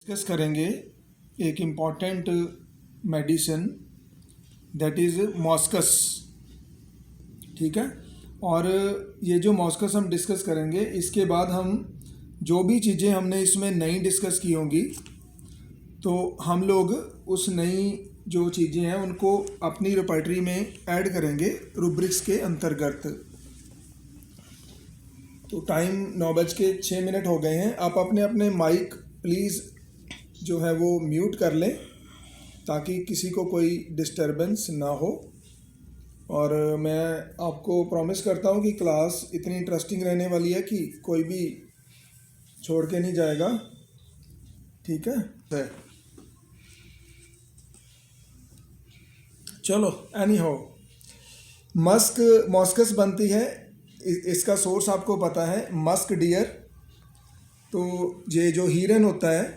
Discuss करेंगे एक important medicine that is मॉस्कस। ठीक है, और ये जो मॉस्कस हम डिस्कस करेंगे इसके बाद हम जो भी चीज़ें हमने इसमें नई डिस्कस की होंगी तो हम लोग उस नई जो चीज़ें हैं उनको अपनी रिपर्टरी में ऐड करेंगे रूब्रिक्स के अंतर्गत। तो टाइम 9:06 हो गए हैं। आप अपने अपने माइक प्लीज़ जो है वो म्यूट कर लें ताकि किसी को कोई डिस्टरबेंस ना हो। और मैं आपको प्रॉमिस करता हूँ कि क्लास इतनी इंटरेस्टिंग रहने वाली है कि कोई भी छोड़ के नहीं जाएगा। ठीक है, चलो एनी हाउ, मॉस्कस बनती है, इसका सोर्स आपको पता है, मस्क डियर। तो ये जो हिरन होता है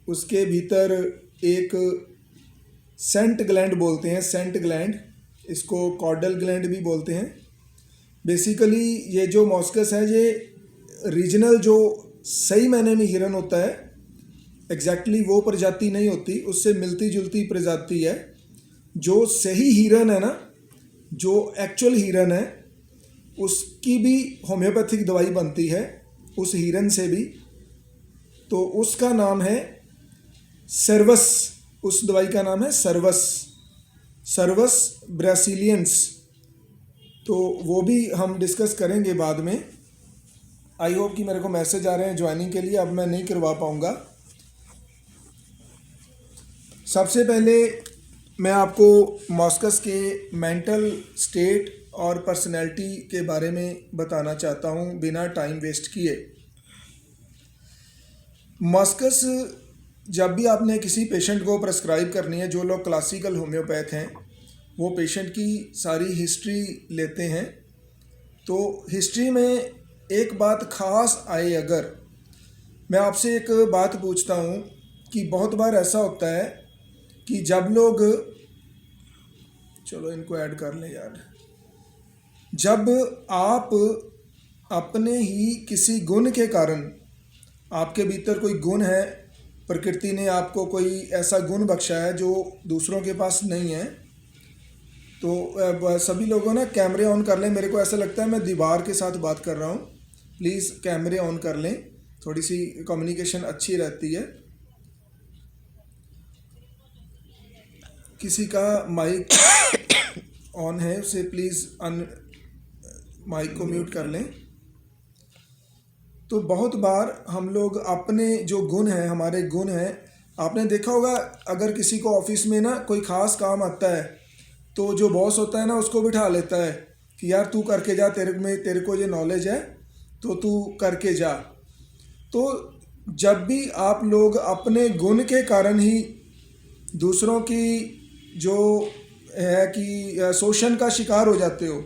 उसके भीतर एक सेंट ग्लैंड बोलते हैं, सेंट ग्लैंड, इसको कॉर्डल ग्लैंड भी बोलते हैं। बेसिकली ये जो मॉस्कस है ये रीजनल जो सही मायने में हिरन होता है, एग्जैक्टली वो प्रजाति नहीं होती, उससे मिलती जुलती प्रजाति है। जो सही हिरन है ना, जो एक्चुअल हिरन है, उसकी भी होम्योपैथिक दवाई बनती है उस हिरन से भी। तो उसका नाम है सर्वस, उस दवाई का नाम है सर्वस, सर्वस ब्रासिलियंस। तो वो भी हम डिस्कस करेंगे बाद में। आई होप कि मेरे को मैसेज आ रहे हैं ज्वाइनिंग के लिए, अब मैं नहीं करवा पाऊँगा। सबसे पहले मैं आपको मॉस्कस के मेंटल स्टेट और पर्सनैलिटी के बारे में बताना चाहता हूँ बिना टाइम वेस्ट किए। मॉस्कस जब भी आपने किसी पेशेंट को प्रेस्क्राइब करनी है, जो लोग क्लासिकल होम्योपैथ हैं वो पेशेंट की सारी हिस्ट्री लेते हैं। तो हिस्ट्री में एक बात ख़ास आए, अगर मैं आपसे एक बात पूछता हूँ कि बहुत बार ऐसा होता है कि जब लोग, चलो इनको ऐड कर लें यार, जब आप अपने ही किसी गुण के कारण, आपके भीतर कोई गुण है, प्रकृति ने आपको कोई ऐसा गुण बख्शा है जो दूसरों के पास नहीं है, तो सभी लोगों ना कैमरे ऑन कर लें। मेरे को ऐसा लगता है मैं दीवार के साथ बात कर रहा हूँ। प्लीज़ कैमरे ऑन कर लें, थोड़ी सी कम्युनिकेशन अच्छी रहती है। किसी का माइक ऑन है उसे प्लीज़ माइक को म्यूट कर लें। तो बहुत बार हम लोग अपने जो गुण हैं, हमारे गुण हैं, आपने देखा होगा अगर किसी को ऑफिस में ना कोई ख़ास काम आता है तो जो बॉस होता है ना उसको बिठा लेता है कि यार तू करके जा, तेरे को ये नॉलेज है तो तू करके जा। तो जब भी आप लोग अपने गुण के कारण ही दूसरों की जो है कि शोषण का शिकार हो जाते हो,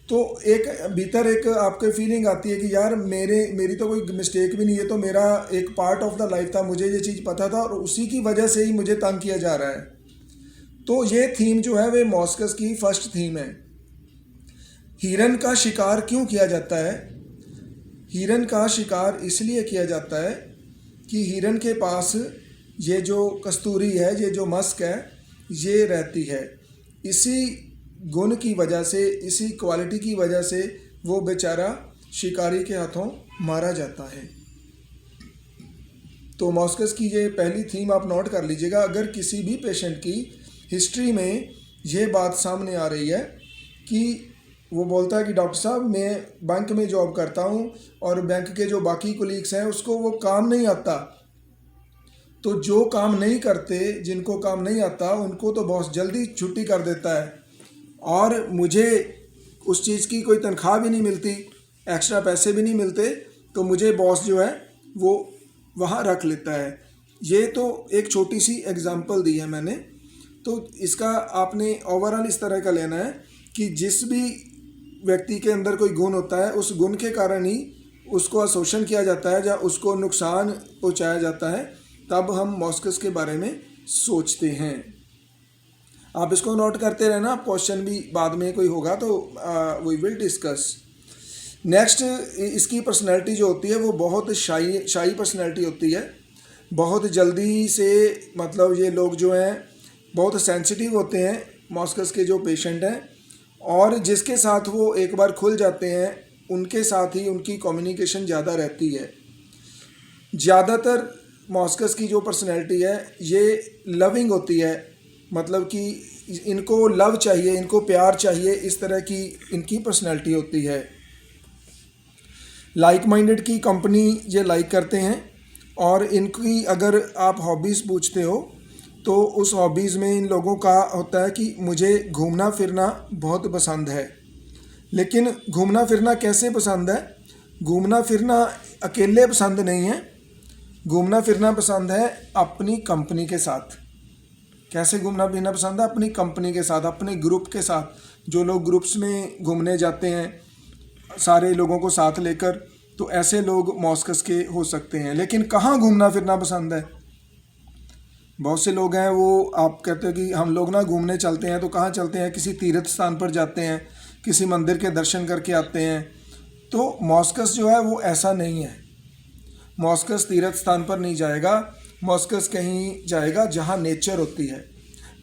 तो एक भीतर एक आपके फीलिंग आती है कि यार मेरी तो कोई मिस्टेक भी नहीं है, तो मेरा एक पार्ट ऑफ द लाइफ था, मुझे ये चीज़ पता था और उसी की वजह से ही मुझे तंग किया जा रहा है। तो ये थीम जो है वे मॉस्कस की फर्स्ट थीम है। हिरन का शिकार क्यों किया जाता है? हिरन का शिकार इसलिए किया जाता है कि हिरन के पास ये जो कस्तूरी है, ये जो मस्क है, ये रहती है। इसी गुण की वजह से, इसी क्वालिटी की वजह से वो बेचारा शिकारी के हाथों मारा जाता है। तो मॉस्कस की ये पहली थीम आप नोट कर लीजिएगा। अगर किसी भी पेशेंट की हिस्ट्री में ये बात सामने आ रही है कि वो बोलता है कि डॉक्टर साहब मैं बैंक में जॉब करता हूँ और बैंक के जो बाकी कोलीग्स हैं उसको वो काम नहीं आता, तो जो काम नहीं करते, जिनको काम नहीं आता, उनको तो बहुत जल्दी छुट्टी कर देता है और मुझे उस चीज़ की कोई तनख्वाह भी नहीं मिलती, एक्स्ट्रा पैसे भी नहीं मिलते, तो मुझे बॉस जो है वो वहाँ रख लेता है। ये तो एक छोटी सी एग्जांपल दी है मैंने। तो इसका आपने ओवरऑल इस तरह का लेना है कि जिस भी व्यक्ति के अंदर कोई गुण होता है उस गुण के कारण ही उसको शोषण किया जाता है या उसको नुकसान पहुँचाया जाता है, तब हम मॉस्कस के बारे में सोचते हैं। आप इसको नोट करते रहना, क्वेश्चन भी बाद में कोई होगा तो वी विल डिस्कस। नेक्स्ट, इसकी पर्सनैलिटी जो होती है वो बहुत शाई पर्सनैलिटी होती है। बहुत जल्दी से, मतलब ये लोग जो हैं बहुत सेंसिटिव होते हैं, मॉस्कस के जो पेशेंट हैं, और जिसके साथ वो एक बार खुल जाते हैं उनके साथ ही उनकी कम्युनिकेशन ज़्यादा रहती है। ज़्यादातर मॉस्कस की जो पर्सनैलिटी है ये लविंग होती है, मतलब कि इनको लव चाहिए, इनको प्यार चाहिए, इस तरह की इनकी पर्सनैलिटी होती है। लाइक माइंडेड की कंपनी ये लाइक करते हैं, और इनकी अगर आप हॉबीज़ पूछते हो तो उस हॉबीज़ में इन लोगों का होता है कि मुझे घूमना फिरना बहुत पसंद है। लेकिन घूमना फिरना कैसे पसंद है? घूमना फिरना अकेले पसंद नहीं है, घूमना फिरना पसंद है अपनी कंपनी के साथ। कैसे घूमना फिरना पसंद है? अपनी कंपनी के साथ, अपने ग्रुप के साथ। जो लोग ग्रुप्स में घूमने जाते हैं सारे लोगों को साथ लेकर, तो ऐसे लोग मॉस्कस के हो सकते हैं। लेकिन कहाँ घूमना फिरना पसंद है? बहुत से लोग हैं वो आप कहते हैं कि हम लोग ना घूमने चलते हैं, तो कहाँ चलते हैं? किसी तीर्थ स्थान पर जाते हैं, किसी मंदिर के दर्शन करके आते हैं। तो मॉस्कस जो है वो ऐसा नहीं है। मॉस्कस तीर्थ स्थान पर नहीं जाएगा, मॉस्कस कहीं जाएगा जहाँ नेचर होती है।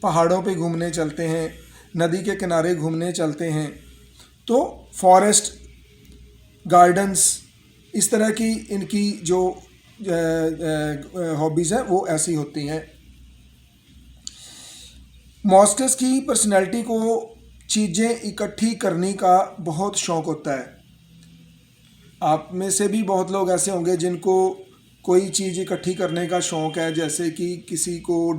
पहाड़ों पे घूमने चलते हैं, नदी के किनारे घूमने चलते हैं, तो फॉरेस्ट, गार्डन्स, इस तरह की इनकी जो हॉबीज़ हैं वो ऐसी होती हैं। मॉस्कस की पर्सनैलिटी को चीज़ें इकट्ठी करने का बहुत शौक़ होता है। आप में से भी बहुत लोग ऐसे होंगे जिनको कोई चीज़ इकट्ठी करने का शौक़ है, जैसे कि किसी को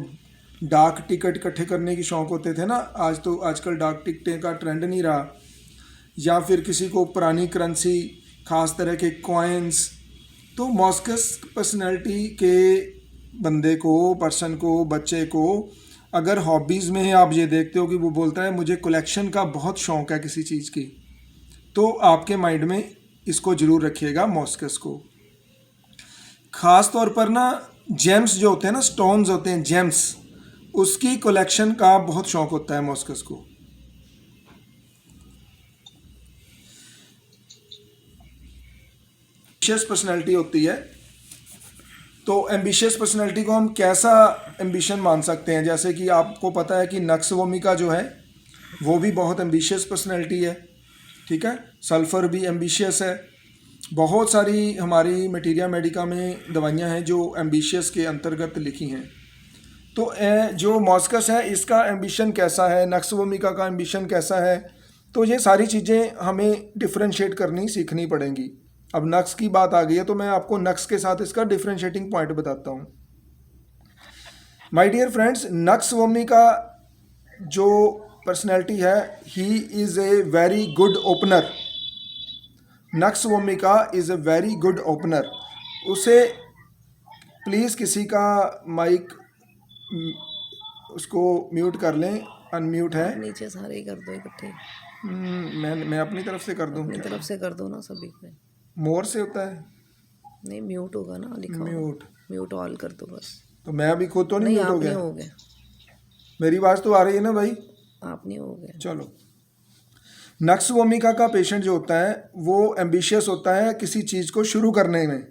डाक टिकट इकट्ठे करने की शौक़ होते थे ना, आज तो आजकल डाक टिकटें का ट्रेंड नहीं रहा। या फिर किसी को पुरानी करेंसी, ख़ास तरह के कॉइन्स। तो मॉस्कस पर्सनैलिटी के बंदे को, पर्सन को, बच्चे को अगर हॉबीज़ में आप ये देखते हो कि वो बोलता है मुझे कलेक्शन का बहुत शौक़ है किसी चीज़ की, तो आपके माइंड में इसको ज़रूर रखिएगा मॉस्कस को। ख़ास तौर पर ना जेम्स जो होते हैं ना, स्टोन्स होते हैं, जेम्स, उसकी कलेक्शन का बहुत शौक़ होता है मॉस्कस को। एम्बिशियस पर्सनैलिटी होती है, तो एम्बिशियस पर्सनैलिटी को हम कैसा एम्बिशन मान सकते हैं? जैसे कि आपको पता है कि नक्स वोमिका जो है वो भी बहुत एम्बिशियस पर्सनैलिटी है, ठीक है। सल्फ़र भी एम्बिशियस है। बहुत सारी हमारी मटीरिया मेडिका में दवाइयाँ हैं जो एम्बिशियस के अंतर्गत लिखी हैं। तो जो मॉस्कस है इसका एम्बिशन कैसा है, नक्स वोमिका का एम्बिशन कैसा है, तो ये सारी चीज़ें हमें डिफ्रेंशिएट करनी सीखनी पड़ेंगी। अब नक्स की बात आ गई है तो मैं आपको नक्स के साथ इसका डिफ्रेंशिएटिंग पॉइंट बताता हूँ। My dear friends, nux vomica जो पर्सनैलिटी है, he is a very good opener. Nux vomica is a very good opener. उसे प्लीज़ किसी का माइक उसको म्यूट कर लें, अनम्यूट है। नीचे सारे ही कर दो इकट्ठे। मैं अपनी तरफ से कर दूं? अपनी तरफ से कर दो ना सभी पे। मोर से होता है? नहीं, म्यूट होगा ना, लिखा म्यूट। म्यूट ऑल कर दो बस। तो मैं अभी खुद तो नहीं म्यूट हो आप नहीं गया? हो गए। मेरी आवाज़ तो आ रही है ना भाई? आप नहीं हो गए। चलो, नक्स वोमिका का पेशेंट जो होता है वो एम्बिशियस होता है किसी चीज़ को शुरू करने में,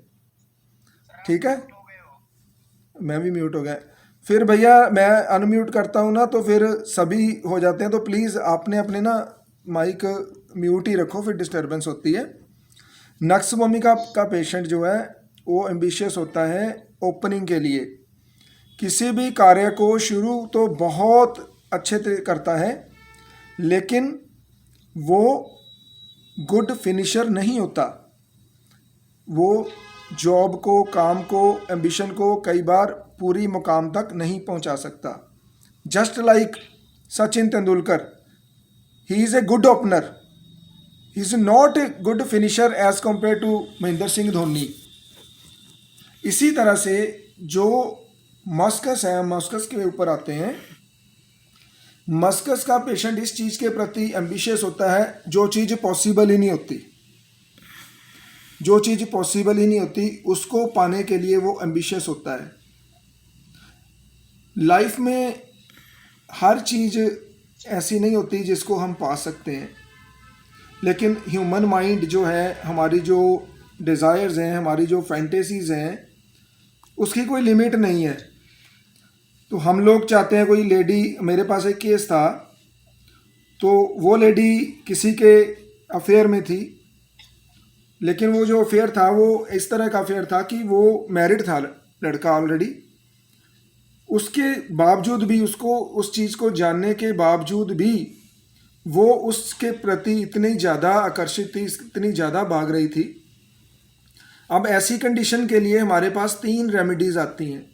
ठीक है। मैं भी म्यूट हो गया। फिर भैया मैं अनम्यूट करता हूँ ना तो फिर सभी हो जाते हैं, तो प्लीज़ आपने अपने ना माइक म्यूट ही रखो, फिर डिस्टर्बेंस होती है। नक्स वोमिका का पेशेंट जो है वो एम्बिशियस होता है ओपनिंग के लिए। किसी भी कार्य को शुरू तो बहुत अच्छे से करता है, लेकिन वो गुड फिनिशर नहीं होता। वो जॉब को, काम को, एम्बिशन को कई बार पूरी मुकाम तक नहीं पहुंचा सकता। Just like Sachin Tendulkar, he is a good opener, he is not a good finisher as compared to Mahendra Singh Dhoni. इसी तरह से जो मस्कस है, मस्कस के ऊपर आते हैं। मस्कस का पेशेंट इस चीज़ के प्रति एम्बिशियस होता है जो चीज़ पॉसिबल ही नहीं होती। जो चीज़ पॉसिबल ही नहीं होती उसको पाने के लिए वो एम्बिशियस होता है। लाइफ में हर चीज़ ऐसी नहीं होती जिसको हम पा सकते हैं, लेकिन ह्यूमन माइंड जो है, हमारी जो डिज़ायर्स हैं, हमारी जो फैंटेसीज़ हैं, उसकी कोई लिमिट नहीं है। तो हम लोग चाहते हैं, कोई लेडी, मेरे पास एक केस था, तो वो लेडी किसी के अफेयर में थी, लेकिन वो जो अफेयर था वो इस तरह का अफेयर था कि वो मैरिड था लड़का ऑलरेडी। उसके बावजूद भी, उसको उस चीज़ को जानने के बावजूद भी वो उसके प्रति इतनी ज़्यादा आकर्षित थी, इतनी ज़्यादा भाग रही थी। अब ऐसी कंडीशन के लिए हमारे पास 3 रेमेडीज़ आती हैं।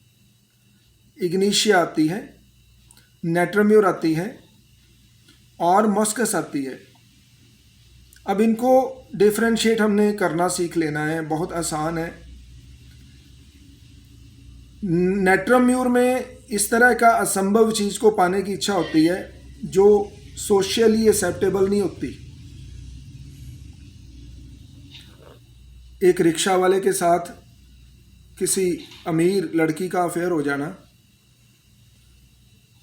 इग्निशिया आती है, नेट्रम्यूर आती है और मॉस्कस आती है। अब इनको डिफरेंशिएट हमने करना सीख लेना है, बहुत आसान है। नेट्रम्यूर में इस तरह का असंभव चीज़ को पाने की इच्छा होती है जो सोशली एक्सेप्टेबल नहीं होती। एक रिक्शा वाले के साथ किसी अमीर लड़की का अफेयर हो जाना,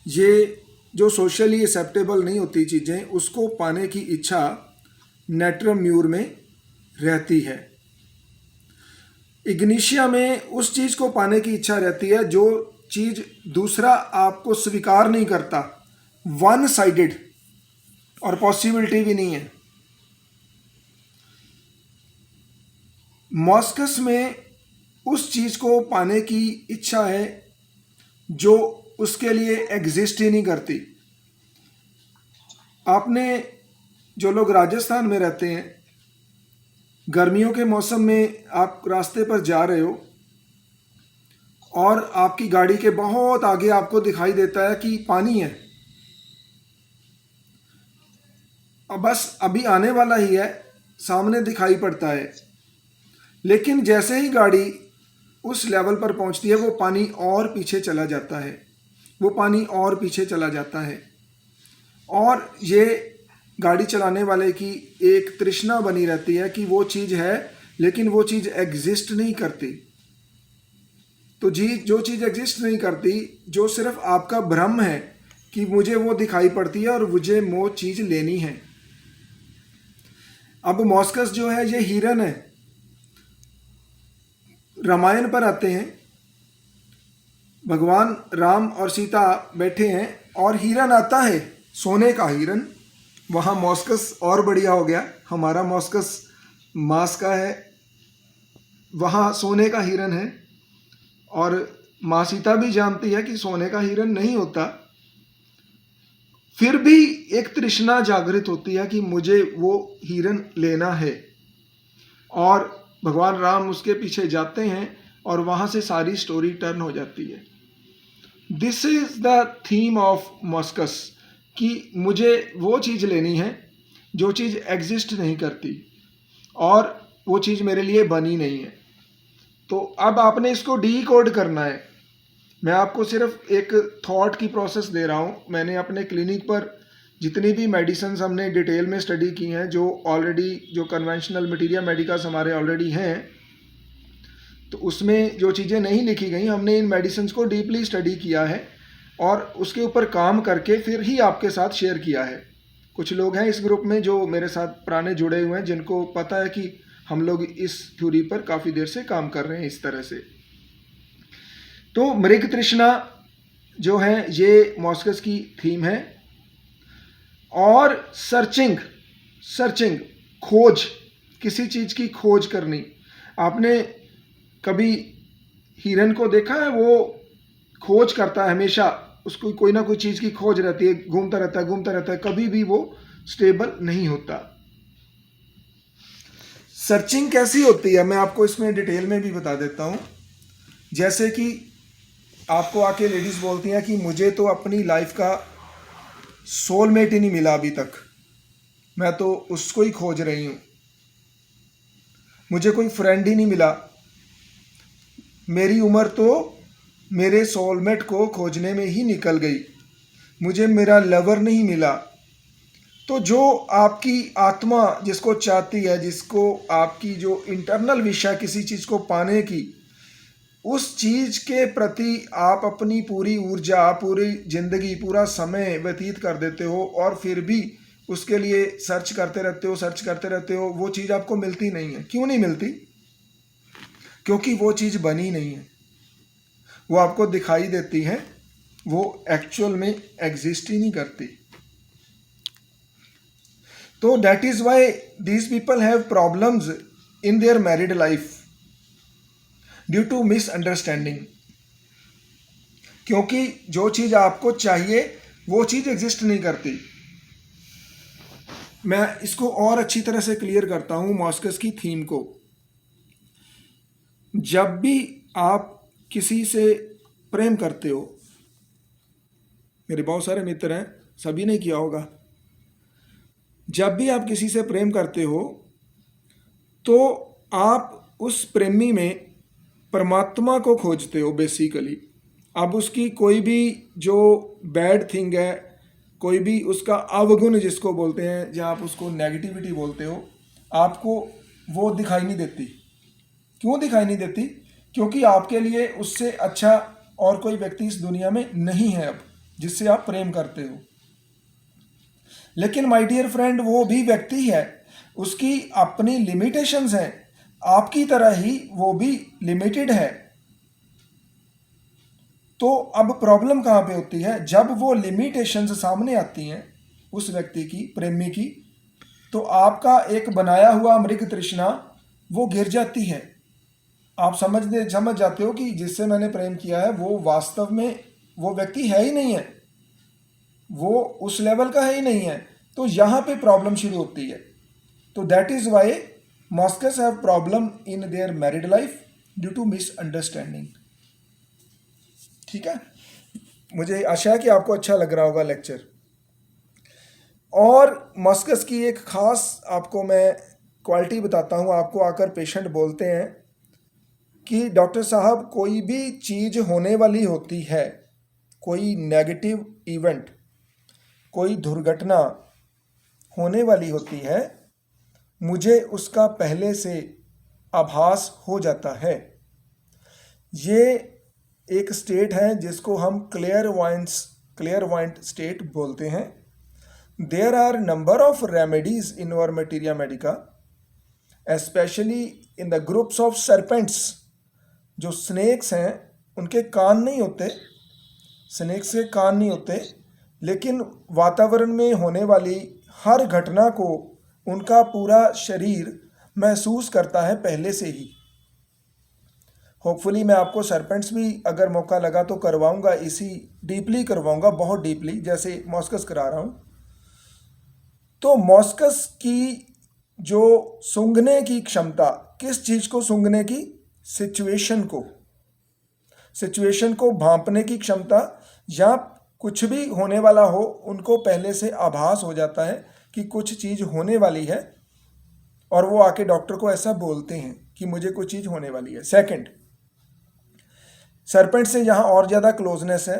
ये जो सोशली एक्सेप्टेबल नहीं होती चीज़ें, उसको पाने की इच्छा नेट्रम्यूर में रहती है। इग्निशिया में उस चीज़ को पाने की इच्छा रहती है जो चीज़ दूसरा आपको स्वीकार नहीं करता, वन साइडेड, और पॉसिबिलिटी भी नहीं है। मॉस्कस में उस चीज़ को पाने की इच्छा है जो उसके लिए एग्जिस्ट ही नहीं करती। आपने, जो लोग राजस्थान में रहते हैं, गर्मियों के मौसम में आप रास्ते पर जा रहे हो और आपकी गाड़ी के बहुत आगे आपको दिखाई देता है कि पानी है, अब बस अभी आने वाला ही है, सामने दिखाई पड़ता है, लेकिन जैसे ही गाड़ी उस लेवल पर पहुंचती है वो पानी और पीछे चला जाता है, वो पानी और पीछे चला जाता है। और ये गाड़ी चलाने वाले की एक तृष्णा बनी रहती है कि वो चीज़ है, लेकिन वो चीज़ एग्जिस्ट नहीं करती। तो जो चीज़ एग्जिस्ट नहीं करती, जो सिर्फ आपका भ्रम है कि मुझे वो दिखाई पड़ती है और मुझे वो चीज़ लेनी है। अब मॉस्कस जो है ये हिरन है। रामायण पर आते हैं, भगवान राम और सीता बैठे हैं और हिरन आता है, सोने का हिरन। वहाँ मॉस्कस और बढ़िया हो गया, हमारा मॉस्कस मांस का है, वहाँ सोने का हिरन है। और माँ सीता भी जानती है कि सोने का हिरन नहीं होता, फिर भी एक तृष्णा जागृत होती है कि मुझे वो हिरन लेना है। और भगवान राम उसके पीछे जाते हैं और वहाँ से सारी स्टोरी टर्न हो जाती है। This is the theme of मॉस्कस, कि मुझे वो चीज़ लेनी है जो चीज़ एग्जिस्ट नहीं करती और वो चीज़ मेरे लिए बनी नहीं है। तो अब आपने इसको डीकोड करना है। मैं आपको सिर्फ एक थॉट की प्रोसेस दे रहा हूँ। मैंने अपने क्लिनिक पर जितनी भी मेडिसिन्स हमने डिटेल में स्टडी की हैं, जो ऑलरेडी जो कन्वेंशनल मटीरिया मेडिकास हमारे ऑलरेडी हैं, तो उसमें जो चीज़ें नहीं लिखी गई, हमने इन मेडिसिन्स को डीपली स्टडी किया है और उसके ऊपर काम करके फिर ही आपके साथ शेयर किया है। कुछ लोग हैं इस ग्रुप में जो मेरे साथ पुराने जुड़े हुए हैं, जिनको पता है कि हम लोग इस थ्योरी पर काफ़ी देर से काम कर रहे हैं इस तरह से। तो मृग तृष्णा जो है ये मॉस्कस की थीम है। और सर्चिंग, खोज, किसी चीज़ की खोज करनी। आपने कभी हिरन को देखा है? वो खोज करता है हमेशा, उसको कोई ना कोई चीज़ की खोज रहती है, घूमता रहता है, कभी भी वो स्टेबल नहीं होता। सर्चिंग कैसी होती है मैं आपको इसमें डिटेल में भी बता देता हूँ। जैसे कि आपको आके लेडीज़ बोलती हैं कि मुझे तो अपनी लाइफ का सोलमेट ही नहीं मिला अभी तक, मैं तो उसको ही खोज रही हूँ, मुझे कोई फ्रेंड ही नहीं मिला, मेरी उम्र तो मेरे सोलमेट को खोजने में ही निकल गई, मुझे मेरा लवर नहीं मिला। तो जो आपकी आत्मा जिसको चाहती है, जिसको आपकी जो इंटरनल विश है किसी चीज़ को पाने की, उस चीज़ के प्रति आप अपनी पूरी ऊर्जा, पूरी जिंदगी, पूरा समय व्यतीत कर देते हो और फिर भी उसके लिए सर्च करते रहते हो, वो चीज़ आपको मिलती नहीं है। क्यों नहीं मिलती? क्योंकि वो चीज़ बनी नहीं है, वो आपको दिखाई देती है, वो एक्चुअल में एग्जिस्ट ही नहीं करती। तो that is why these people have problems in their married life due to misunderstanding. क्योंकि जो चीज़ आपको चाहिए वो चीज़ एग्जिस्ट नहीं करती। मैं इसको और अच्छी तरह से क्लियर करता हूँ मॉस्कस की थीम को। जब भी आप किसी से प्रेम करते हो, मेरे बहुत सारे मित्र हैं, सभी ने किया होगा, जब भी आप किसी से प्रेम करते हो तो आप उस प्रेमी में परमात्मा को खोजते हो बेसिकली। अब उसकी कोई भी जो बैड थिंग है, कोई भी उसका अवगुण जिसको बोलते हैं, या आप उसको नेगेटिविटी बोलते हो, आपको वो दिखाई नहीं देती। क्यों दिखाई नहीं देती? क्योंकि आपके लिए उससे अच्छा और कोई व्यक्ति इस दुनिया में नहीं है अब जिससे आप प्रेम करते हो। लेकिन माय डियर फ्रेंड, वो भी व्यक्ति है, उसकी अपनी लिमिटेशंस हैं, आपकी तरह ही वो भी लिमिटेड है। तो अब प्रॉब्लम कहाँ पे होती है? जब वो लिमिटेशंस सामने आती हैं उस व्यक्ति की, प्रेमी की, तो आपका एक बनाया हुआ मृग तृष्णा वो गिर जाती है। आप समझ जाते हो कि जिससे मैंने प्रेम किया है वो वास्तव में वो व्यक्ति है ही नहीं है, वो उस लेवल का है ही नहीं है। तो यहाँ पे प्रॉब्लम शुरू होती है। तो that is why Moschus have problem in their married life due to misunderstanding. ठीक है, मुझे आशा है कि आपको अच्छा लग रहा होगा लेक्चर। और मॉस्कस की एक खास आपको मैं क्वालिटी बताता हूँ। आपको आकर पेशेंट बोलते हैं कि डॉक्टर साहब, कोई भी चीज़ होने वाली होती है, कोई नेगेटिव इवेंट, कोई दुर्घटना होने वाली होती है, मुझे उसका पहले से आभास हो जाता है। ये एक स्टेट है जिसको हम क्लियरवाइंट स्टेट बोलते हैं। There are number of remedies in our materia medica, especially in the groups of serpents. जो स्नेक्स हैं उनके कान नहीं होते, स्नेक्स के कान नहीं होते, लेकिन वातावरण में होने वाली हर घटना को उनका पूरा शरीर महसूस करता है पहले से ही। होपफुली मैं आपको सरपेंट्स भी अगर मौका लगा तो करवाऊंगा, इसी डीपली करवाऊंगा, बहुत डीपली, जैसे मॉस्कस करा रहा हूं। तो मॉस्कस की जो सूंघने की क्षमता, किस चीज को सूंघने की? सिचुएशन को भांपने की क्षमता, या कुछ भी होने वाला हो उनको पहले से आभास हो जाता है कि कुछ चीज होने वाली है, और वो आके डॉक्टर को ऐसा बोलते हैं कि मुझे कोई चीज होने वाली है। सेकंड, सरपेंट से यहाँ और ज़्यादा क्लोजनेस है।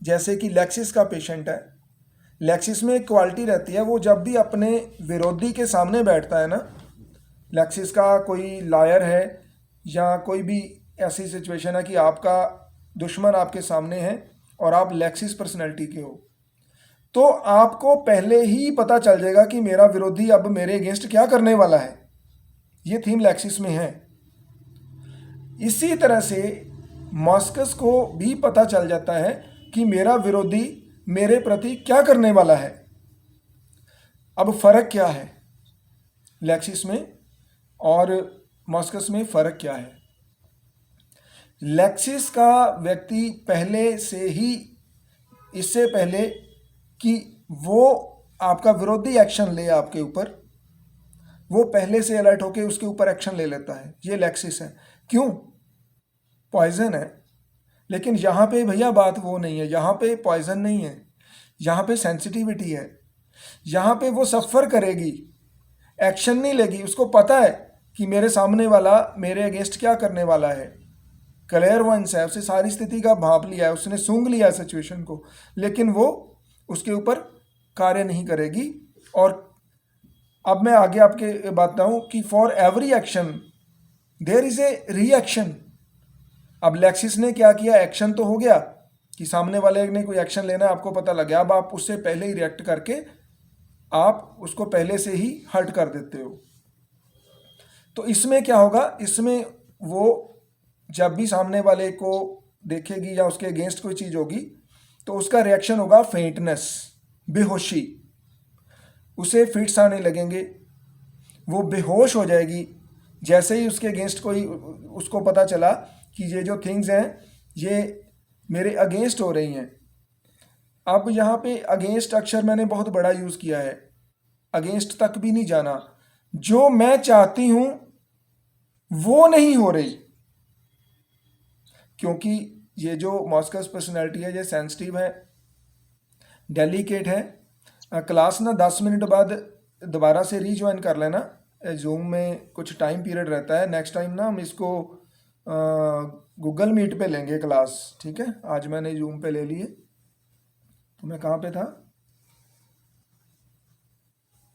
जैसे कि लेक्सिस का पेशेंट है, लेक्सिस में एक क्वालिटी रहती है, वो जब भी अपने विरोधी के सामने बैठता है ना, लेक्सिस का कोई लायर है या कोई भी ऐसी सिचुएशन है कि आपका दुश्मन आपके सामने है और आप लेक्सिस पर्सनैलिटी के हो, तो आपको पहले ही पता चल जाएगा कि मेरा विरोधी अब मेरे अगेंस्ट क्या करने वाला है। ये थीम लेक्सिस में है। इसी तरह से मॉस्कस को भी पता चल जाता है कि मेरा विरोधी मेरे प्रति क्या करने वाला है। अब फर्क क्या है लेक्सिस में और मॉस्कस में? फर्क क्या है? लेक्सिस का व्यक्ति पहले से ही, इससे पहले कि वो आपका विरोधी एक्शन ले आपके ऊपर, वो पहले से अलर्ट होके उसके ऊपर एक्शन ले लेता है। ये लेक्सिस है। क्यों? पॉइजन है। लेकिन यहाँ पे भैया बात वो नहीं है, यहाँ पे पॉइजन नहीं है, यहाँ पे सेंसिटिविटी है। यहाँ पे वो सफ़र करेगी, एक्शन नहीं लेगी। उसको पता है कि मेरे सामने वाला मेरे अगेंस्ट क्या करने वाला है। क्लियरवाइंस है, उसे सारी स्थिति का भाप लिया है, उसने सूंघ लिया सिचुएशन को, लेकिन वो उसके ऊपर कार्य नहीं करेगी। और अब मैं आगे आपके बताऊं कि for every action there is a reaction. अब लेक्सिस ने क्या किया? एक्शन तो हो गया कि सामने वाले ने कोई एक्शन लेना है, आपको पता लग गया। अब आप उससे पहले ही रिएक्ट करके आप उसको पहले से ही हर्ट कर देते हो। तो इसमें क्या होगा, इसमें वो जब भी सामने वाले को देखेगी या उसके अगेंस्ट कोई चीज़ होगी तो उसका रिएक्शन होगा फेंटनेस, बेहोशी, उसे फिट्स आने लगेंगे, वो बेहोश हो जाएगी। जैसे ही उसके अगेंस्ट कोई, उसको पता चला कि ये जो थिंग्स हैं ये मेरे अगेंस्ट हो रही हैं। अब यहाँ पे अगेंस्ट अक्षर मैंने बहुत बड़ा यूज़ किया है, अगेंस्ट तक भी नहीं जाना। जो मैं चाहती हूँ वो नहीं हो रही, क्योंकि ये जो मॉस्कस पर्सनैलिटी है ये सेंसिटिव है, डेलिकेट है। क्लास ना 10 मिनट बाद दोबारा से रीज्वाइन कर लेना, जूम में कुछ टाइम पीरियड रहता है। नेक्स्ट टाइम ना हम इसको गूगल मीट पे लेंगे क्लास, ठीक है। आज मैंने जूम पे ले लिए। तो मैं कहाँ पे था,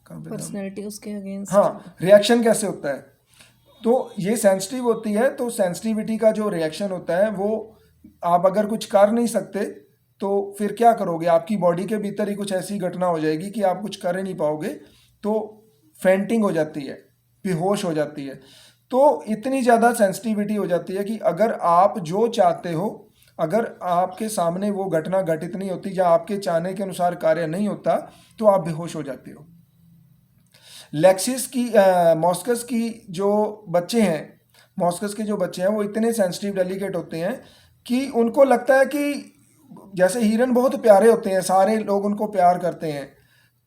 कहाँ पे था? पर्सनैलिटी उसके अगेंस्ट। हाँ, रिएक्शन कैसे होता है। तो ये सेंसिटिव होती है, तो सेंसिटिविटी का जो रिएक्शन होता है वो, आप अगर कुछ कर नहीं सकते तो फिर क्या करोगे, आपकी बॉडी के भीतर ही कुछ ऐसी घटना हो जाएगी कि आप कुछ कर ही नहीं पाओगे। तो फेंटिंग हो जाती है, बेहोश हो जाती है। तो इतनी ज़्यादा सेंसिटिविटी हो जाती है कि अगर आप जो चाहते हो, अगर आपके सामने वो घटना घटित नहीं होती या आपके चाहने के अनुसार कार्य नहीं होता तो आप बेहोश हो जाते हो। लेक्सिस की मॉस्कस की जो बच्चे हैं, मॉस्कस के जो बच्चे हैं वो इतने सेंसिटिव डेलिकेट होते हैं कि उनको लगता है कि जैसे हिरन बहुत प्यारे होते हैं, सारे लोग उनको प्यार करते हैं।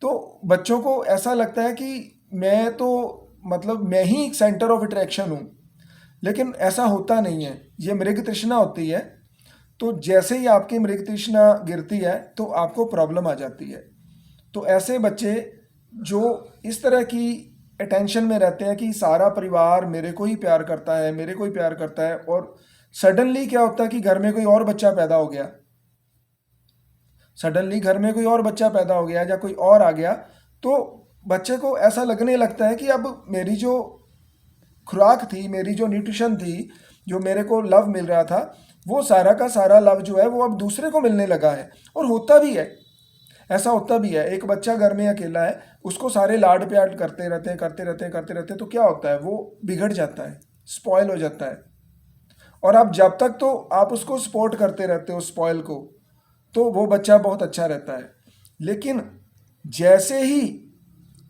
तो बच्चों को ऐसा लगता है कि मैं तो मतलब मैं ही सेंटर ऑफ अट्रैक्शन हूँ, लेकिन ऐसा होता नहीं है। ये मृग तृष्णा होती है। तो जैसे ही आपकी मृग तृष्णा गिरती है तो आपको प्रॉब्लम आ जाती है। तो ऐसे बच्चे जो इस तरह की अटेंशन में रहते हैं कि सारा परिवार मेरे को ही प्यार करता है, मेरे को ही प्यार करता है, और सडनली क्या होता है कि घर में कोई और बच्चा पैदा हो गया, सडनली घर में कोई और बच्चा पैदा हो गया या कोई और आ गया, तो बच्चे को ऐसा लगने लगता है कि अब मेरी जो खुराक थी, मेरी जो न्यूट्रिशन थी, जो मेरे को लव मिल रहा था, वो सारा का सारा लव जो है वो अब दूसरे को मिलने लगा है। और होता भी है, ऐसा होता भी है। एक बच्चा घर में अकेला है, उसको सारे लाड प्यार करते रहते हैं, करते रहते हैं, तो क्या होता है, वो बिगड़ जाता है, स्पॉइल हो जाता है। और आप जब तक तो आप उसको सपोर्ट करते रहते हो स्पॉइल को, तो वो बच्चा बहुत अच्छा रहता है। लेकिन जैसे ही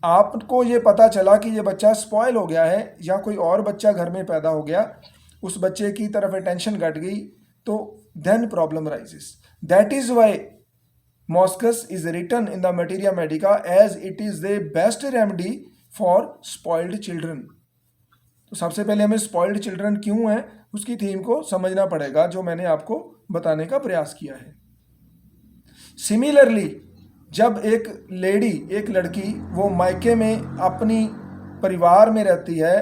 आपको ये पता चला कि ये बच्चा स्पॉइल हो गया है या कोई और बच्चा घर में पैदा हो गया, उस बच्चे की तरफ अटेंशन घट गई, तो then problem rises. That is why Moschus is written in the Materia Medica as it is the best remedy for spoiled children. तो सबसे पहले हमें स्पॉइल्ड चिल्ड्रन क्यों है उसकी थीम को समझना पड़ेगा, जो मैंने आपको बताने का प्रयास किया है। सिमिलरली जब एक लेडी, एक लड़की, वो मायके में अपनी परिवार में रहती है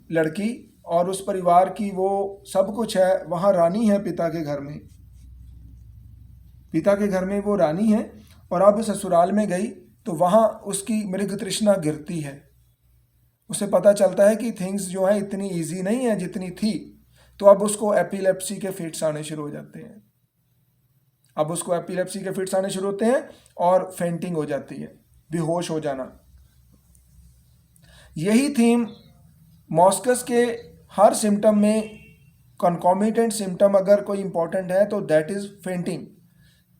लड़की, और उस परिवार की वो सब कुछ है, वहाँ रानी है पिता के घर में, पिता के घर में वो रानी है, और अब ससुराल में गई तो वहाँ उसकी मृग तृष्णा गिरती है। उसे पता चलता है कि थिंग्स जो है इतनी इजी नहीं है जितनी थी। तो अब उसको एपिलेप्सी के फिट्स आने शुरू हो जाते हैं, अब उसको एपिलेप्सी के फिट्स आने शुरू होते हैं और फेंटिंग हो जाती है, बेहोश हो जाना। यही थीम मॉस्कस के हर सिम्टम में, कॉन्कॉमिटेंट सिम्टम अगर कोई इंपॉर्टेंट है तो दैट इज फेंटिंग।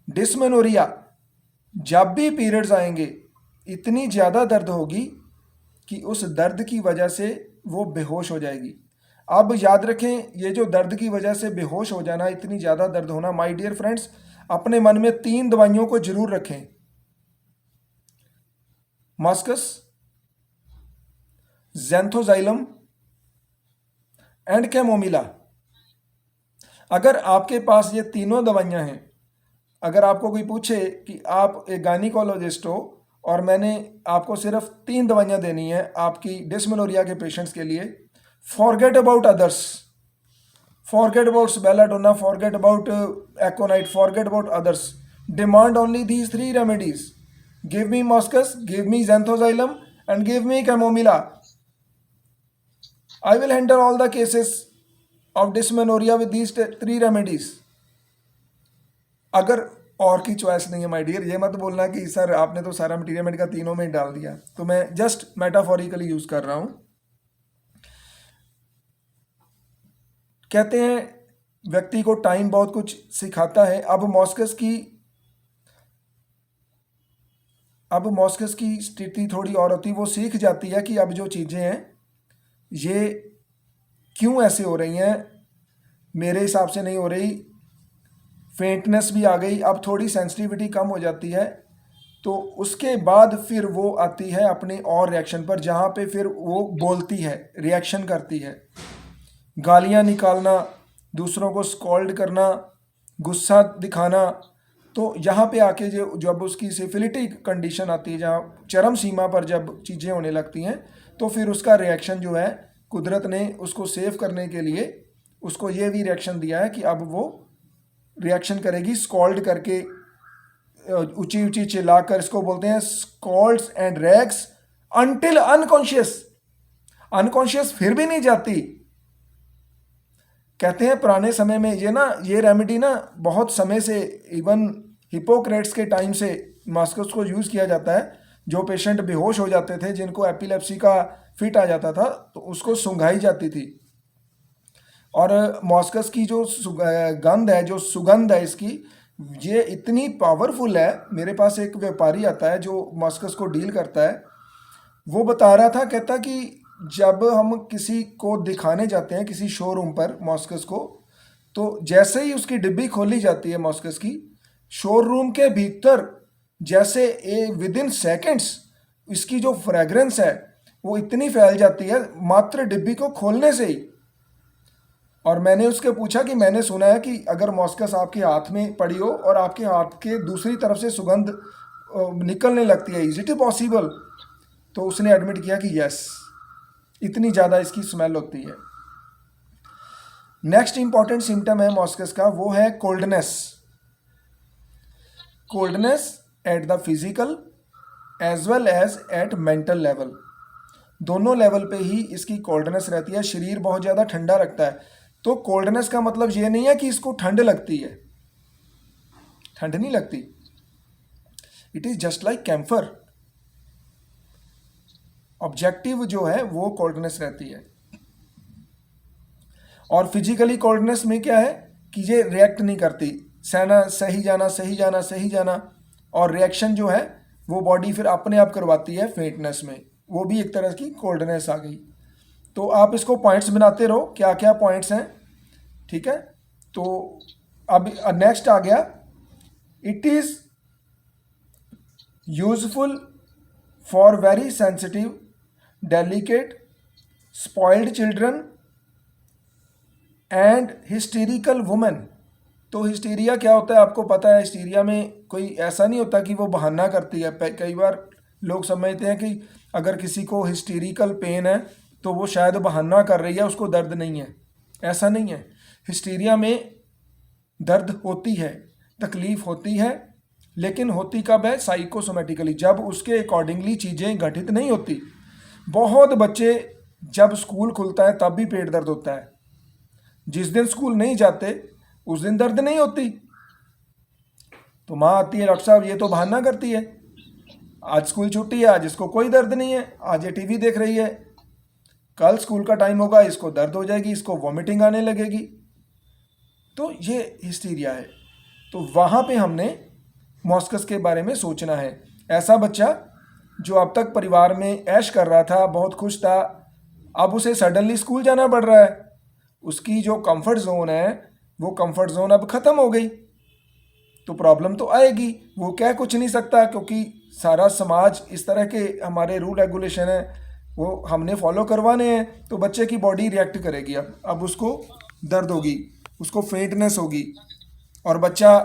डिस्मेनोरिया, जब भी पीरियड्स आएंगे इतनी ज़्यादा दर्द होगी कि उस दर्द की वजह से वो बेहोश हो जाएगी। अब याद रखें, ये जो दर्द की वजह से बेहोश हो जाना, इतनी ज़्यादा दर्द होना, माय डियर फ्रेंड्स, अपने मन में 3 दवाइयों को जरूर रखें, मॉस्कस, ज़ैंथोज़ाइलम एंड कैमोमिला। अगर आपके पास ये तीनों दवाइयाँ हैं, अगर आपको कोई पूछे कि आप एक गायनिकोलॉजिस्ट हो और मैंने आपको सिर्फ 3 दवाइयाँ देनी है आपकी डिस्मेनोरिया के पेशेंट्स के लिए, forget about others, forget about belladonna, forget about aconite, forget about others, demand only these 3 remedies, give me moschus, give me xanthoxylum and give me chamomilla. I will handle all the cases of dysmenorrhea with these 3 remedies. अगर और की choice नहीं है my dear. ये मत बोलना कि sir आपने तो सारा मटीरियल मैंने कहा तीनों में डाल दिया, तो मैं जस्ट मेटाफोरिकली यूज कर रहा हूं। कहते हैं व्यक्ति को टाइम बहुत कुछ सिखाता है। अब मॉस्कस की स्थिति थोड़ी और होती है। वो सीख जाती है कि अब जो चीज़ें हैं ये क्यों ऐसे हो रही हैं, मेरे हिसाब से नहीं हो रही। फेंटनेस भी आ गई, अब थोड़ी सेंसिटिविटी कम हो जाती है। तो उसके बाद फिर वो आती है अपने और रिएक्शन पर, जहाँ पे फिर वो बोलती है, रिएक्शन करती है। गालियाँ निकालना, दूसरों को स्कॉल्ड करना, गुस्सा दिखाना। तो यहाँ पे आके जो जब उसकी सिफिलिटिक कंडीशन आती है, जहाँ चरम सीमा पर जब चीज़ें होने लगती हैं, तो फिर उसका रिएक्शन जो है, कुदरत ने उसको सेव करने के लिए उसको ये भी रिएक्शन दिया है कि अब वो रिएक्शन करेगी स्कॉल्ड करके, ऊंची ऊंची चिल्लाकर। इसको बोलते हैं स्कॉल्ड्स एंड रैग्स अनटिल अनकॉन्शियस फिर भी नहीं जाती। कहते हैं पुराने समय में ये रेमेडी ना बहुत समय से, इवन हिपोक्रेट्स के टाइम से मॉस्कस को यूज़ किया जाता है। जो पेशेंट बेहोश हो जाते थे, जिनको एपिलेप्सी का फिट आ जाता था, तो उसको सुंघाई जाती थी। और मॉस्कस की जो गंध है, जो सुगंध है इसकी, ये इतनी पावरफुल है। मेरे पास एक व्यापारी आता है जो मॉस्कस को डील करता है। वो बता रहा था, कहता कि जब हम किसी को दिखाने जाते हैं किसी शोरूम पर मॉस्कस को, तो जैसे ही उसकी डिब्बी खोली जाती है मॉस्कस की, शोरूम के भीतर जैसे विद इन सेकेंड्स इसकी जो फ्रेग्रेंस है वो इतनी फैल जाती है मात्र डिब्बी को खोलने से ही। और मैंने उसके पूछा कि मैंने सुना है कि अगर मॉस्कस आपके हाथ में पड़ी हो और आपके हाथ के दूसरी तरफ से सुगंध निकलने लगती है, इज इट पॉसिबल? तो उसने एडमिट किया कि यस, इतनी ज़्यादा इसकी स्मेल होती है। नेक्स्ट इंपॉर्टेंट सिम्टम है मॉस्कस का, वो है coldness at the physical as well as at mental level. दोनों लेवल पे ही इसकी कोल्डनेस रहती है। शरीर बहुत ज़्यादा ठंडा रखता है। तो कोल्डनेस का मतलब ये नहीं है कि इसको ठंड लगती है, ठंड नहीं लगती। It is just like camphor. Objective जो है वो कोल्डनेस रहती है। और फिजिकली कोल्डनेस में क्या है कि ये रिएक्ट नहीं करती, सहना, सही जाना सही जाना सही जाना, और रिएक्शन जो है वो बॉडी फिर अपने आप करवाती है फेंटनेस में। वो भी एक तरह की कोल्डनेस आ गई। तो आप इसको पॉइंट्स बनाते रहो, क्या क्या पॉइंट्स हैं, ठीक है। तो अब नेक्स्ट आ गया, it is useful for very sensitive, delicate, spoiled children and hysterical women. तो हिस्टीरिया क्या होता है आपको पता है। हिस्टीरिया में कोई ऐसा नहीं होता कि वो बहाना करती है। कई बार लोग समझते हैं कि अगर किसी को हिस्टीरिकल पेन है तो वो शायद बहाना कर रही है, उसको दर्द नहीं है। ऐसा नहीं है। हिस्टीरिया में दर्द होती है, तकलीफ होती है, लेकिन होती कब है? साइकोसोमेटिकली, जब उसके अकॉर्डिंगली चीज़ें घटित नहीं होती। बहुत बच्चे जब स्कूल खुलता है तब भी पेट दर्द होता है, जिस दिन स्कूल नहीं जाते उस दिन दर्द नहीं होती। तो माँ आती है, डॉक्टर साहब ये तो बहाना करती है, आज स्कूल छुट्टी है, आज इसको कोई दर्द नहीं है, आज ये टीवी देख रही है, कल स्कूल का टाइम होगा इसको दर्द हो जाएगी, इसको वॉमिटिंग आने लगेगी। तो ये हिस्टीरिया है। तो वहाँ पे हमने मॉस्कस के बारे में सोचना है। ऐसा बच्चा जो अब तक परिवार में ऐश कर रहा था, बहुत खुश था, अब उसे सडनली स्कूल जाना पड़ रहा है। उसकी जो कंफर्ट जोन है वो कंफर्ट जोन अब ख़त्म हो गई, तो प्रॉब्लम तो आएगी। वो कह कुछ नहीं सकता, क्योंकि सारा समाज इस तरह के हमारे रूल रेगुलेशन है वो हमने फॉलो करवाने हैं। तो बच्चे की बॉडी रिएक्ट करेगी। अब उसको दर्द होगी, उसको फेंटनेस होगी, और बच्चा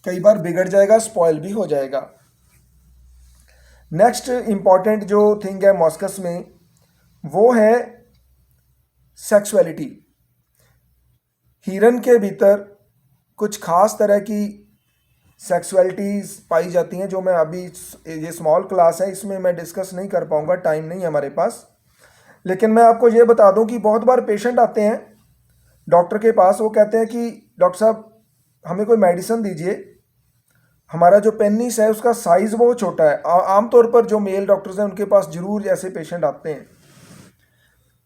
कई बार बिगड़ जाएगा, स्पॉइल भी हो जाएगा। नेक्स्ट इंपॉर्टेंट जो थिंग है मॉस्कस में वो है सेक्सुअलिटी। हिरन के भीतर कुछ खास तरह की सेक्सुअलिटीज़ पाई जाती हैं, जो मैं अभी, ये स्मॉल क्लास है, इसमें मैं डिस्कस नहीं कर पाऊँगा, टाइम नहीं है हमारे पास। लेकिन मैं आपको ये बता दूं कि बहुत बार पेशेंट आते हैं डॉक्टर के पास, वो कहते हैं कि डॉक्टर साहब हमें कोई मेडिसिन दीजिए हमारा जो पेनिस है उसका साइज बहुत छोटा है। आमतौर पर जो मेल डॉक्टर्स हैं उनके पास जरूर ऐसे पेशेंट आते हैं।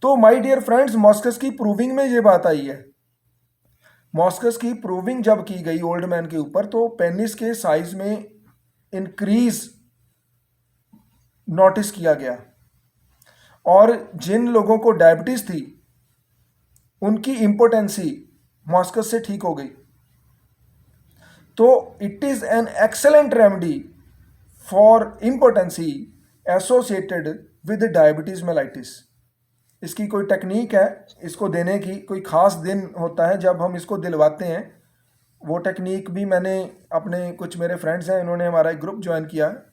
तो माय डियर फ्रेंड्स, मॉस्कस की प्रूविंग में ये बात आई है। मॉस्कस की प्रूविंग जब की गई ओल्ड मैन के ऊपर, तो पेनिस के साइज में इंक्रीज नोटिस किया गया, और जिन लोगों को डायबिटीज थी उनकी इम्पोटेंसी मॉस्कस से ठीक हो गई। तो it is an excellent remedy for impotency associated with diabetes mellitus. इसकी कोई टेक्निक है इसको देने की, कोई ख़ास दिन होता है जब हम इसको दिलवाते हैं। वो टेक्निक भी मैंने अपने कुछ मेरे फ्रेंड्स हैं, इन्होंने हमारा एक ग्रुप ज्वाइन किया है,